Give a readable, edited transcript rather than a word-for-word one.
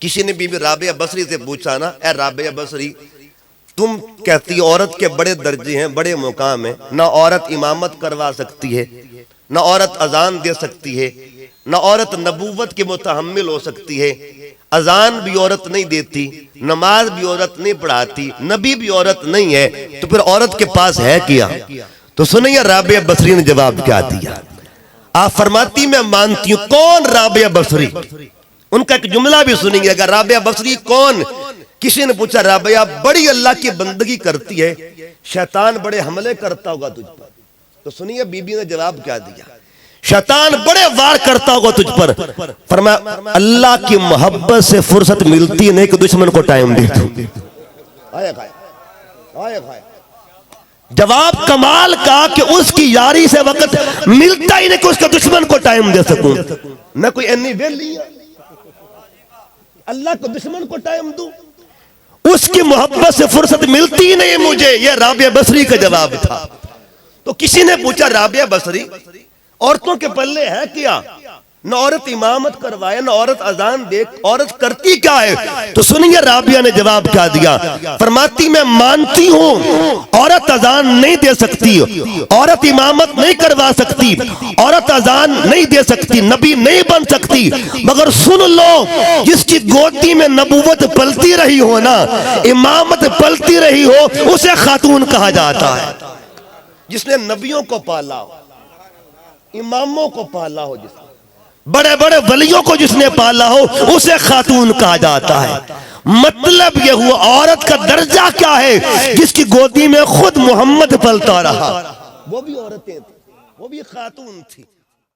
کسی نے be be Rabia بصری سے پوچھا نا، اے رابعہ بصری تم کہتی عورت کے بڑے درجے ہیں، بڑے مقام ہیں، نہ عورت امامت کروا سکتی ہے، نہ عورت اذان دے سکتی ہے، نہ عورت نبوت کے متحمل ہو سکتی ہے، اذان بھی عورت نہیں دیتی، نماز بھی عورت نہیں پڑھاتی، نبی بھی عورت نہیں ہے، تو پھر عورت کے پاس ہے کیا؟ تو سنیے رابعہ بصری نے جواب کیا دیا۔ آپ فرماتی میں مانتی ہوں۔ کون رابعہ بصری؟ ان کا ایک جملہ بھی سنیں گے، اگر رابعہ بصری کون؟ کسی نے پوچھا رابعہ بڑی اللہ کی بندگی کرتی ہے، شیطان بڑے حملے کرتا ہوگا تجھ پر۔ تو سنیے بی بی نے جواب کیا دیا۔ شیطان بڑے وار کرتا ہوگا تجھ پر، فرمایا اللہ کی محبت سے فرصت ملتی نہیں کہ دشمن کو ٹائم دے دوں۔ جواب کمال کا کہ اس کی یاری سے وقت ملتا ہی نہیں کہ اس کے دشمن کو ٹائم دے سکوں۔ میں کوئی اینی ویلی اللہ کو دشمن کو ٹائم دوں، اس کی محبت سے فرصت ملتی ہی نہیں مجھے۔ یہ رابعہ بصری کا جواب تھا۔ تو کسی نے پوچھا رابعہ بصری عورتوں کے پلے ہے کیا؟ نہ عورت امامت کروائے، نہ عورت اذان دے، عورت کرتی کیا ہے؟ تو سنیے رابعہ نے جواب کیا دیا۔ فرماتی میں مانتی ہوں عورت اذان نہیں دے سکتی، عورت امامت نہیں کروا سکتی، عورت اذان نہیں دے سکتی، نبی نہیں بن سکتی، مگر سن لو جس کی گودی میں نبوت پلتی رہی ہو نا، امامت پلتی رہی ہو، اسے خاتون کہا جاتا ہے۔ جس نے نبیوں کو پالا ہو، اماموں کو پالا ہو، جس نے بڑے بڑے ولیوں کو جس نے پالا ہو، اسے خاتون کہا جاتا ہے۔ مطلب یہ ہوا عورت کا درجہ کیا ہے؟ جس کی گودی میں خود محمد پلتا رہا، وہ بھی عورتیں تھیں، وہ بھی خاتون تھی۔